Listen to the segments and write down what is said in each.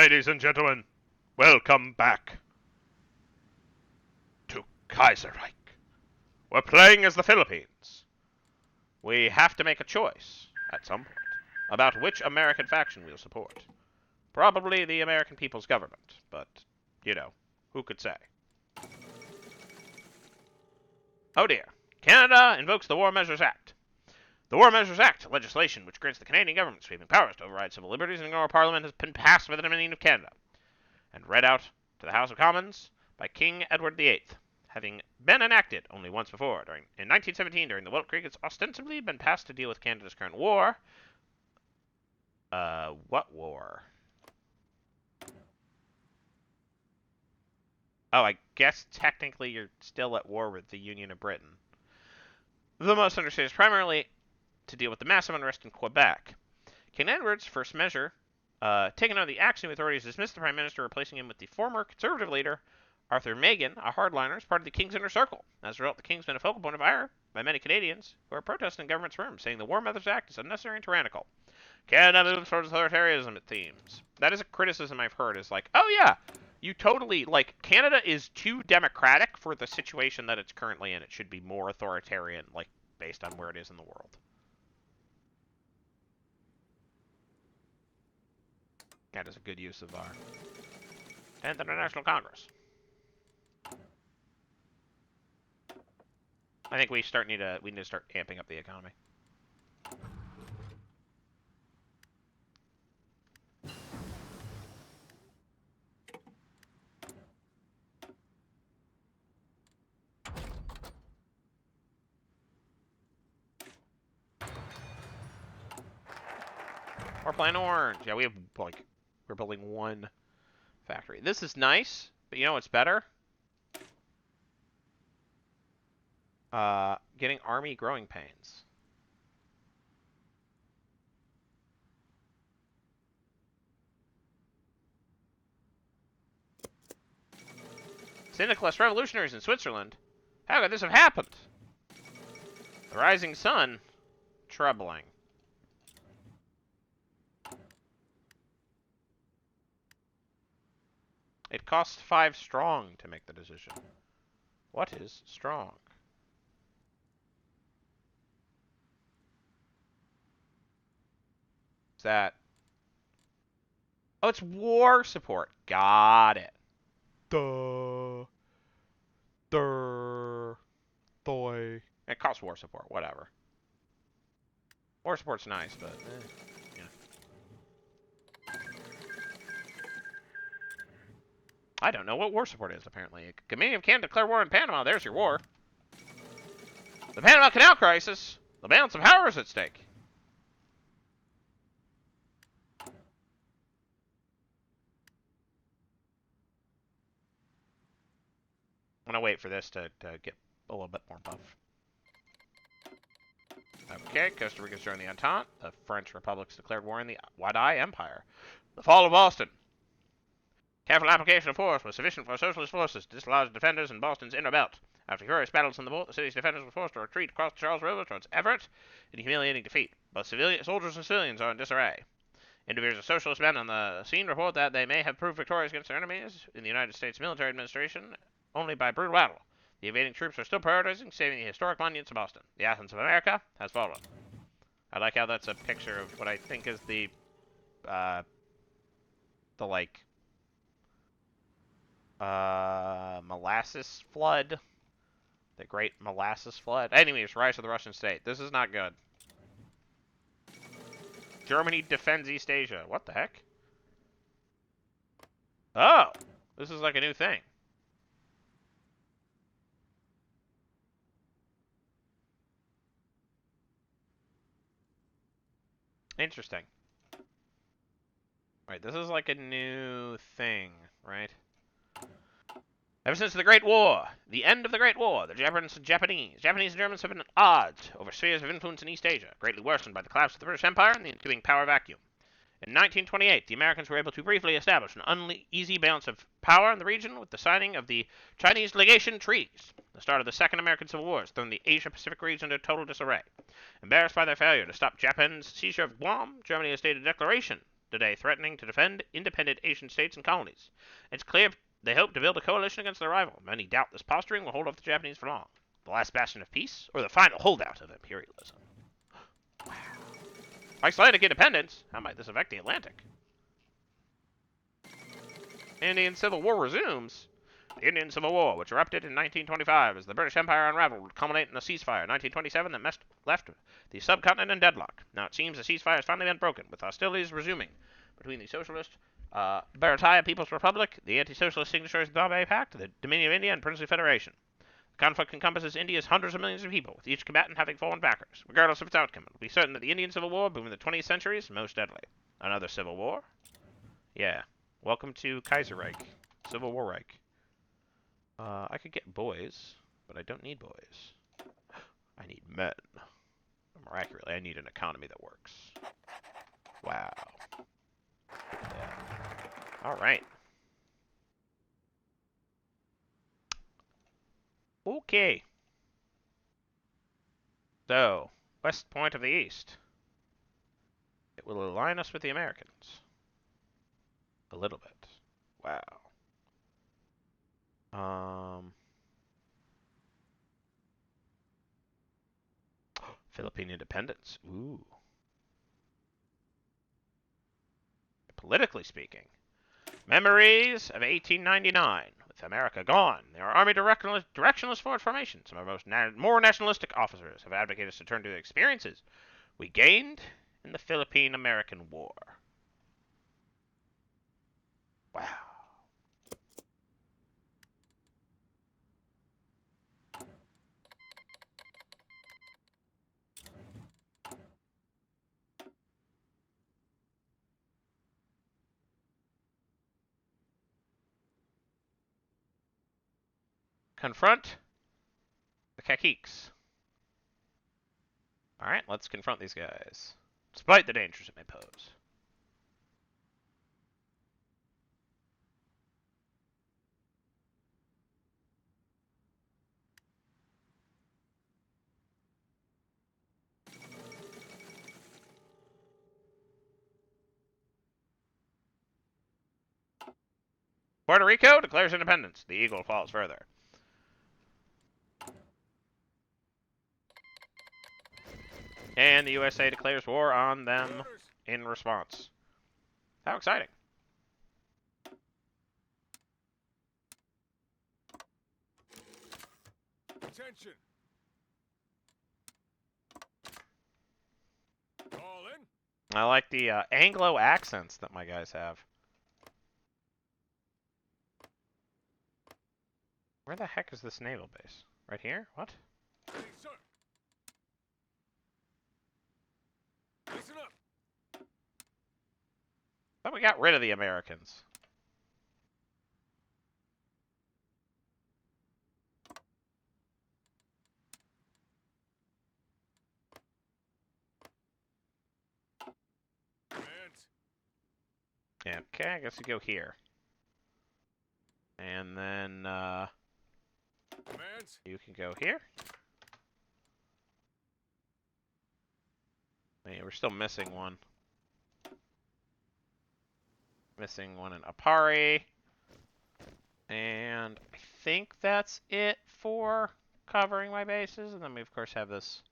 Ladies and gentlemen, welcome back to Kaiserreich. We're playing as the Philippines. We have to make a choice, at some point, about which American faction we'll support. Probably the American People's Government, but, you know, who could say? Oh dear. Canada invokes the War Measures Act. The War Measures Act, legislation which grants the Canadian government sweeping powers to override civil liberties and ignore Parliament, has been passed by the Dominion of Canada and read out to the House of Commons by King Edward VIII, having been enacted only once before. In 1917, during the Welch Creek, it's ostensibly been passed to deal with Canada's current war. What war? Oh, I guess technically you're still at war with the Union of Britain. The most understood is primarily to deal with the massive unrest in Quebec. King Edward's first measure, taken out of the action, the authorities dismissed the Prime Minister, replacing him with the former Conservative leader, Arthur Meighen, a hardliner, as part of the King's inner circle. As a result, the King's been a focal point of ire by many Canadians who are protesting the government's firm, saying the War Measures Act is unnecessary and tyrannical. Canada moves towards authoritarianism, it seems. That is a criticism I've heard, is like, oh yeah, you totally, like, Canada is too democratic for the situation that it's currently in. It should be more authoritarian, like, based on where it is in the world. That is a good use of our 10th International Congress. I think we need to start amping up the economy. We're playing orange. Yeah, we have, like, we're building one factory. This is nice, but you know what's better? Getting army growing pains. Syndicalist revolutionaries in Switzerland? How could this have happened? The rising sun? Troubling. It costs 5 strong to make the decision. What is strong? Is that... Oh, it's war support. Got it. Duh. Durr. Doy. It costs war support. Whatever. War support's nice, but... yeah. I don't know what war support is, apparently. Dominion of Canada declare war in Panama. There's your war. The Panama Canal crisis. The balance of power is at stake. I'm going to wait for this to get a little bit more buff. Okay, Costa Rica's joined the Entente. The French Republic's declared war in the Wadi Empire. The fall of Boston. Careful application of force was sufficient for socialist forces to dislodge defenders in Boston's inner belt. After furious battles in the vault, the city's defenders were forced to retreat across the Charles River towards Everett in humiliating defeat. Both soldiers and civilians are in disarray. Interviewers of socialist men on the scene report that they may have proved victorious against their enemies in the United States military administration only by brutal battle. The invading troops are still prioritizing saving the historic monuments of Boston. The Athens of America has fallen. I like how that's a picture of what I think is the molasses flood. The Great Molasses Flood. Anyways, rise of the Russian state. This is not good. Germany defends East Asia. What the heck? Oh! This is like a new thing. Interesting. Right, this is like a new thing, right? Ever since the Great War, the end of the Great War, the Japanese and Germans have been at odds over spheres of influence in East Asia, greatly worsened by the collapse of the British Empire and the ensuing power vacuum. In 1928, the Americans were able to briefly establish an uneasy balance of power in the region with the signing of the Chinese Legation Treaties. The start of the Second American Civil War has thrown the Asia-Pacific region into total disarray. Embarrassed by their failure to stop Japan's seizure of Guam, Germany has stated a declaration today threatening to defend independent Asian states and colonies. It's clear they hope to build a coalition against their rival. Many doubt this posturing will hold off the Japanese for long. The last bastion of peace, or the final holdout of imperialism? Icelandic independence? How might this affect the Atlantic? Indian Civil War resumes. The Indian Civil War, which erupted in 1925 as the British Empire unraveled, would culminate in a ceasefire in 1927 that left the subcontinent in deadlock. Now it seems the ceasefire has finally been broken, with hostilities resuming between the Socialist Bharatiya People's Republic, the anti-socialist signatories of the Bombay Pact, the Dominion of India, and Princely Federation. The conflict encompasses India's hundreds of millions of people, with each combatant having foreign backers. Regardless of its outcome, it will be certain that the Indian Civil War, boom in the 20th century, is most deadly. Another civil war? Yeah. Welcome to Kaiserreich. Civil War Reich. I could get boys, but I don't need boys. I need men. More accurately, I need an economy that works. Wow. Yeah. Alright. Okay. So, west point of the east. It will align us with the Americans. A little bit. Wow. Philippine independence. Ooh. Politically speaking, memories of 1899. With America gone, there are army directionless forward formations. Some of our more nationalistic officers have advocated us to turn to the experiences we gained in the Philippine-American War. Wow. Confront the Caciques. Alright, let's confront these guys, despite the dangers it may pose. Puerto Rico declares independence. The eagle falls further. And the USA declares war on them in response. How exciting. Attention. All in. I like the Anglo accents that my guys have. Where the heck is this naval base? Right here? What? Ready, sir. Listen up. Thought we got rid of the Americans. Commands. Yeah, okay, I guess we go here. And then, Commands. you can go here. Wait, we're still missing one. Missing one in Apari. And I think that's it for covering my bases. And then we, of course, have this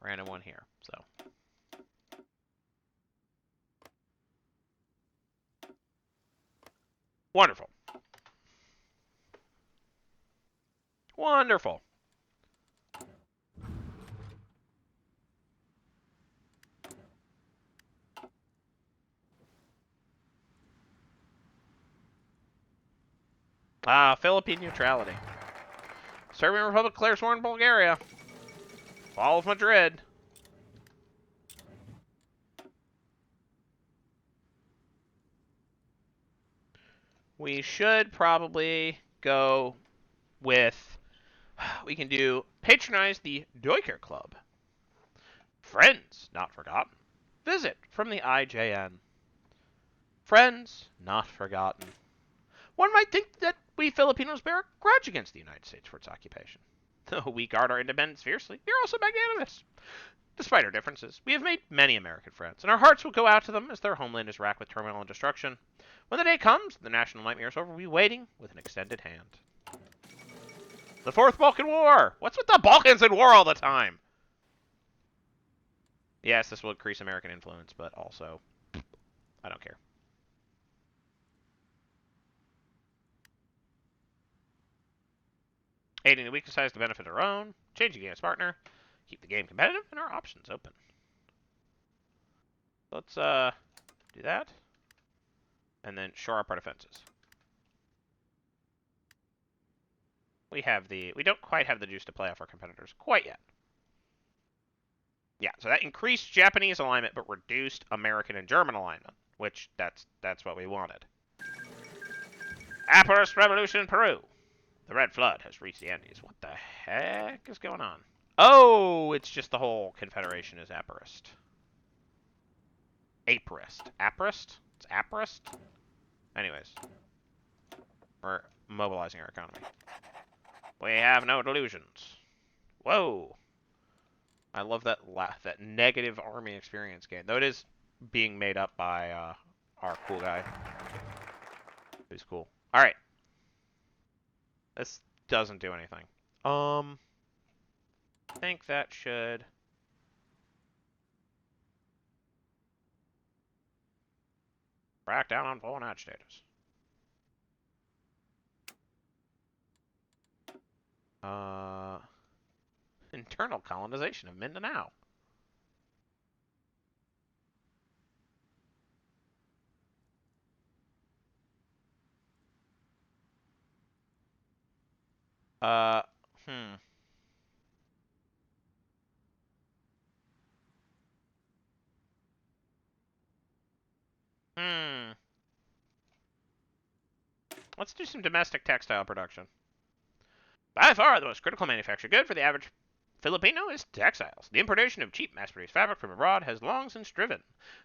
random one here. So, wonderful. Wonderful. Philippine neutrality. Serbian Republic declares war in Bulgaria. Fall of Madrid. We should probably go with, we can do patronize the Deutscher Club. Friends not forgotten. Visit from the IJN. Friends not forgotten. One might think that we Filipinos bear a grudge against the United States for its occupation. Though we guard our independence fiercely, we are also magnanimous. Despite our differences, we have made many American friends, and our hearts will go out to them as their homeland is racked with turmoil and destruction. When the day comes, the national nightmare is over, we'll be waiting with an extended hand. The Fourth Balkan War! What's with the Balkans in war all the time? Yes, this will increase American influence, but also, I don't care. Aiding the weakest size to benefit our own, changing game's partner, keep the game competitive, and our options open. Let's do that, and then shore up our defenses. We don't quite have the juice to play off our competitors quite yet. Yeah, so that increased Japanese alignment, but reduced American and German alignment, which that's what we wanted. Apparist Revolution in Peru. The Red Flood has reached the Andes. What the heck is going on? Oh, it's just the whole confederation is Apparist. Aparist. Apparist? It's Apparist? Anyways. We're mobilizing our economy. We have no delusions. Whoa. I love that that negative army experience gain. Though it is being made up by our cool guy. Who's cool. Alright. This doesn't do anything. I think that should... crack down on foreign agitators. Internal colonization of Mindanao. Hmm. Let's do some domestic textile production. By far, the most critical manufactured good for the average Filipino is textiles. The importation of cheap, mass-produced fabric from abroad has long since driven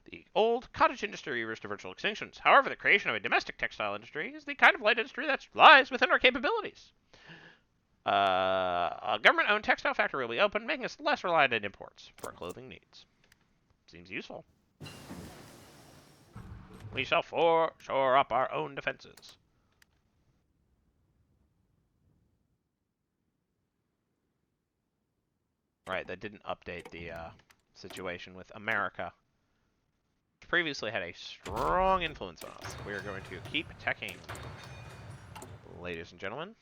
the old cottage industry reversed to virtual extinctions. However, the creation of a domestic textile industry is the kind of light industry that lies within our capabilities. A government-owned textile factory will be open, making us less reliant on imports for our clothing needs. Seems useful. We shall shore up our own defenses. Right, that didn't update the situation with America, which previously had a strong influence on us. We are going to keep teching, ladies and gentlemen.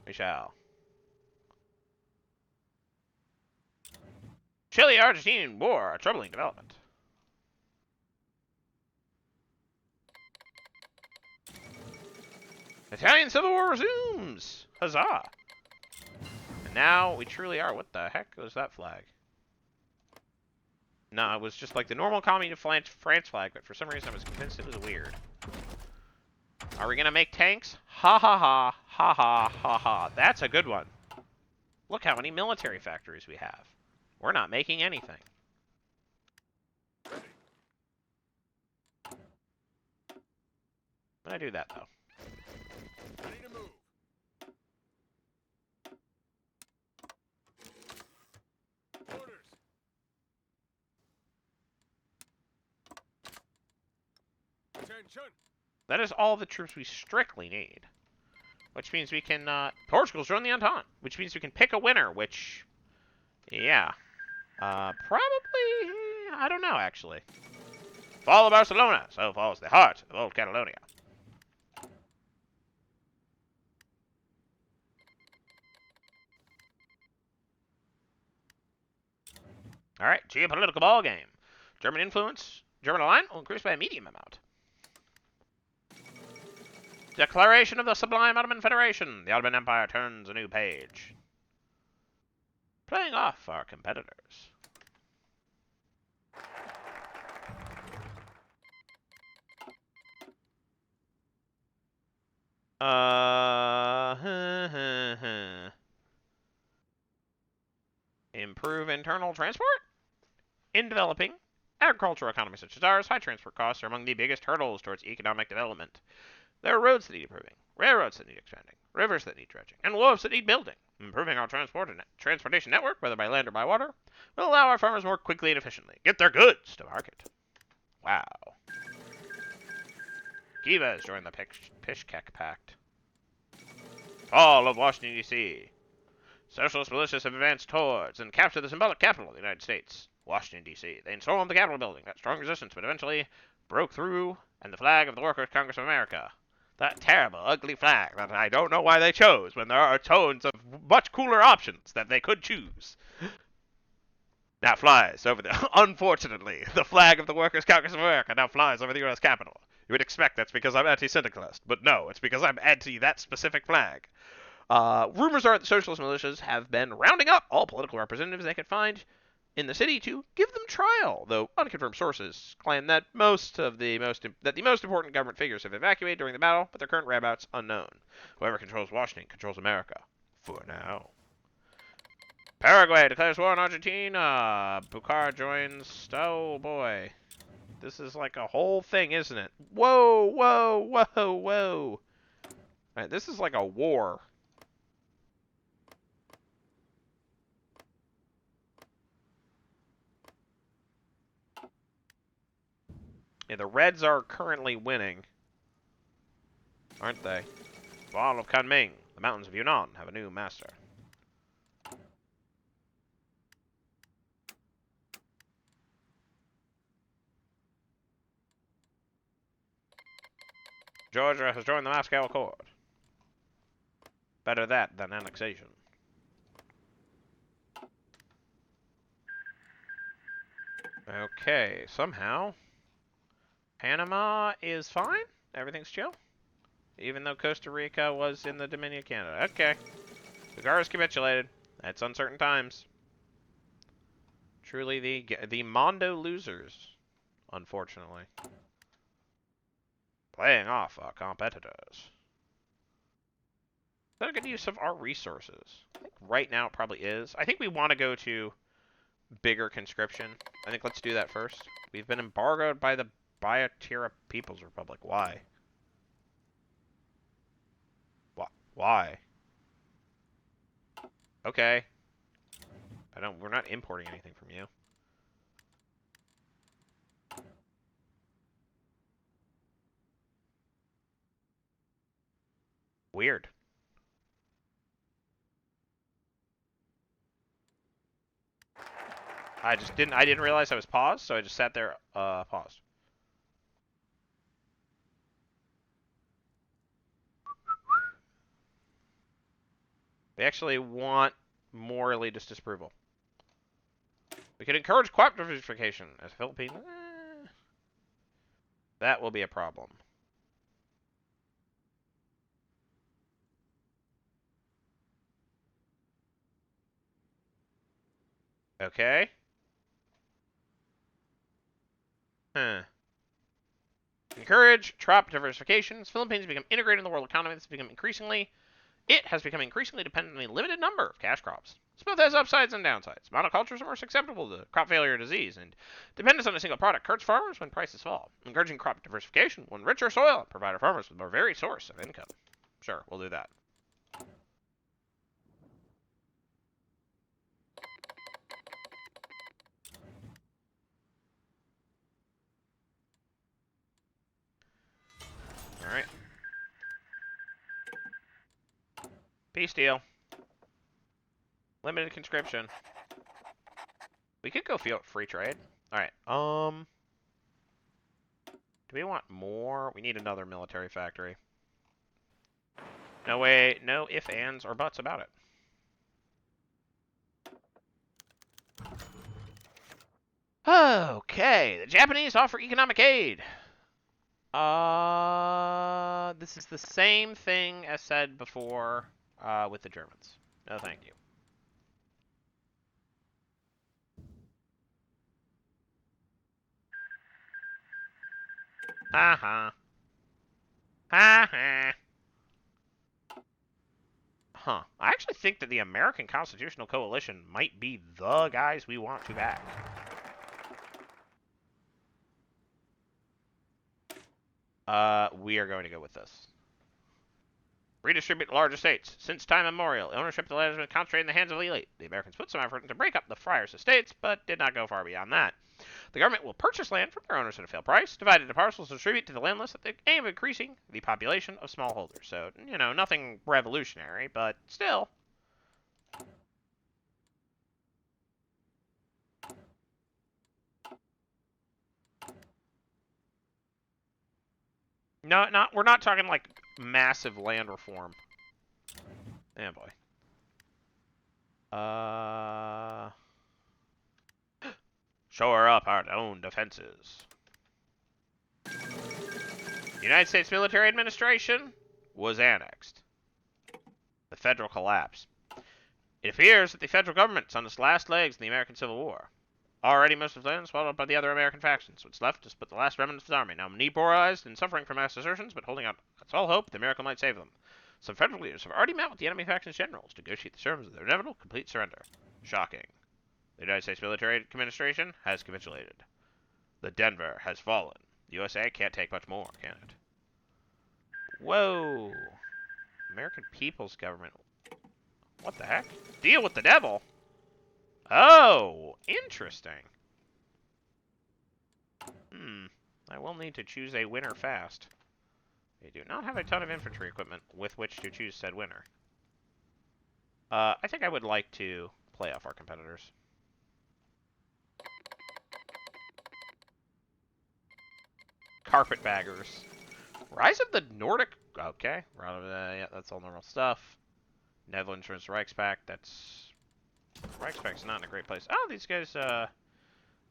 We shall. Chile-Argentine War, a troubling development. Italian Civil War resumes! Huzzah! And now we truly are. What the heck was that flag? No, it was just like the normal communist France flag, but for some reason I was convinced it was weird. Are we gonna make tanks? Ha ha ha, ha ha ha ha. That's a good one. Look how many military factories we have. We're not making anything. When I do that, though. Ready to move. Orders. Attention. That is all the troops we strictly need. Which means we can, Portugal's joined the Entente. Which means we can pick a winner, which, yeah. Probably, I don't know, actually. Fall of Barcelona, so falls the heart of old Catalonia. Alright, geopolitical ball game. German influence, German alignment will increase by a medium amount. Declaration of the Sublime Ottoman Federation. The Ottoman Empire turns a new page. Playing off our competitors. Improve internal transport? In developing agricultural economies such as ours, high transport costs are among the biggest hurdles towards economic development. There are roads that need improving, railroads that need expanding, rivers that need dredging, and wharves that need building. Improving our transportation network, whether by land or by water, will allow our farmers more quickly and efficiently get their goods to market. Wow. Kiva has joined the Pishkek Pact. Fall of Washington, D.C. Socialist militias have advanced towards and captured the symbolic capital of the United States, Washington, D.C. They stormed the Capitol building, met strong resistance, but eventually broke through, and the flag of the Workers' Congress of America. That terrible, ugly flag that I don't know why they chose when there are tons of much cooler options that they could choose. Now flies over the. Unfortunately, the flag of the Workers' Congress of America now flies over the U.S. Capitol. You would expect that's because I'm anti-syndicalist, but no, it's because I'm anti that specific flag. Rumors are that socialist militias have been rounding up all political representatives they could find in the city to give them trial, though unconfirmed sources claim that the most important government figures have evacuated during the battle, but their current whereabouts unknown. Whoever controls Washington controls America. For now. Paraguay declares war on Argentina. Bukhara joins. Oh boy. This is like a whole thing, isn't it? Whoa, whoa, whoa, whoa. Alright, this is like a war. Yeah, the Reds are currently winning, aren't they? Fall of Kunming. The mountains of Yunnan have a new master. Georgia has joined the Moscow Accord. Better that than annexation. Okay, somehow Panama is fine. Everything's chill. Even though Costa Rica was in the Dominion of Canada. Okay. Bukhara is capitulated. That's uncertain times. Truly the Mondo losers, unfortunately. Playing off our competitors. Is that a good use of our resources? I think right now it probably is. I think we want to go to bigger conscription. I think let's do that first. We've been embargoed by the Bayatira People's Republic. Why? Why? Okay. We're not importing anything from you. Weird. I didn't realize I was paused, so I just sat there, paused. They actually want more elitist disapproval. We could encourage crop diversification as Philippines. That will be a problem. Okay. Huh. Encourage crop diversification. As Philippines become integrated in the world economy, it has become increasingly dependent on a limited number of cash crops. This both has upsides and downsides. Monocultures are more susceptible to crop failure or disease, and dependence on a single product hurts farmers when prices fall. Encouraging crop diversification will enrich our soil and provide our farmers with a more varied source of income. Sure, we'll do that. Alright. Peace deal. Limited conscription. We could go free trade. Alright, do we want more? We need another military factory. No way, no ifs, ands, or buts about it. Okay, the Japanese offer economic aid. This is the same thing as said before, with the Germans. No, thank you. Ha ha. Ha ha. Huh. I actually think that the American Constitutional Coalition might be the guys we want to back. We are going to go with this. Redistribute large estates. Since time immemorial, ownership of the land has been concentrated in the hands of the elite. The Americans put some effort into break up the friars' estates, but did not go far beyond that. The government will purchase land from their owners at a fair price, divide it into parcels, and distribute to the landless with the aim of increasing the population of smallholders. So, nothing revolutionary, but still. No, we're not talking like massive land reform. Yeah, boy. Shore up our own defenses. The United States military administration was annexed. The federal collapse. It appears that the federal government is on its last legs in the American Civil War. Already most of the land swallowed up by the other American factions. What's left is but the last remnants of the army, now demoralized and suffering from mass desertions, but holding out its all hope the miracle might save them. Some federal leaders have already met with the enemy faction's generals to negotiate the terms of their inevitable complete surrender. Shocking. The United States military administration has capitulated. The Denver has fallen. The USA can't take much more, can it? Whoa. American People's Government. What the heck? Deal with the devil? Oh, interesting. I will need to choose a winner fast. They do not have a ton of infantry equipment with which to choose said winner. I think I would like to play off our competitors. Carpetbaggers. Rise of the Nordic... Okay. Yeah, that's all normal stuff. Netherlands versus Reichspakt. That's... Reichspact's not in a great place. Oh, these guys, the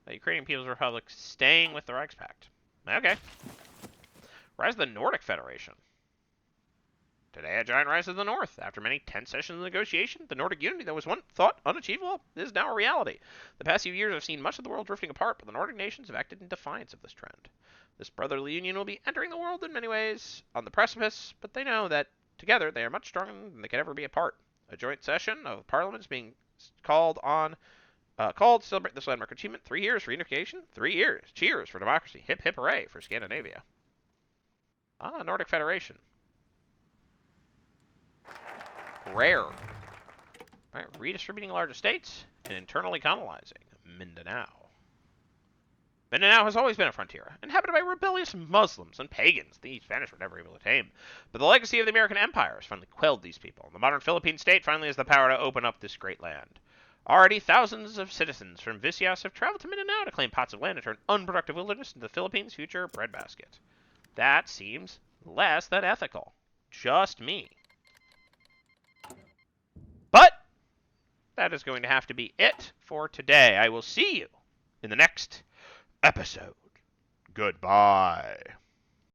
Ukrainian People's Republic staying with the Reichspakt. Okay. Rise of the Nordic Federation. Today, a giant rise of the North. After many tense sessions of negotiation, the Nordic unity that was once thought unachievable is now a reality. The past few years have seen much of the world drifting apart, but the Nordic nations have acted in defiance of this trend. This brotherly union will be entering the world in many ways on the precipice, but they know that together they are much stronger than they could ever be apart. A joint session of parliaments being called to celebrate this landmark achievement. 3 years for unification. 3 years. Cheers for democracy. Hip hip hooray for Scandinavia. Ah, Nordic Federation. Rare. Alright, redistributing large estates and internally colonizing Mindanao. Mindanao has always been a frontier, inhabited by rebellious Muslims and pagans the Spanish were never able to tame. But the legacy of the American Empire has finally quelled these people. The modern Philippine state finally has the power to open up this great land. Already, thousands of citizens from Visayas have traveled to Mindanao to claim plots of land and turn unproductive wilderness into the Philippines' future breadbasket. That seems less than ethical. Just me. But that is going to have to be it for today. I will see you in the next episode. Goodbye.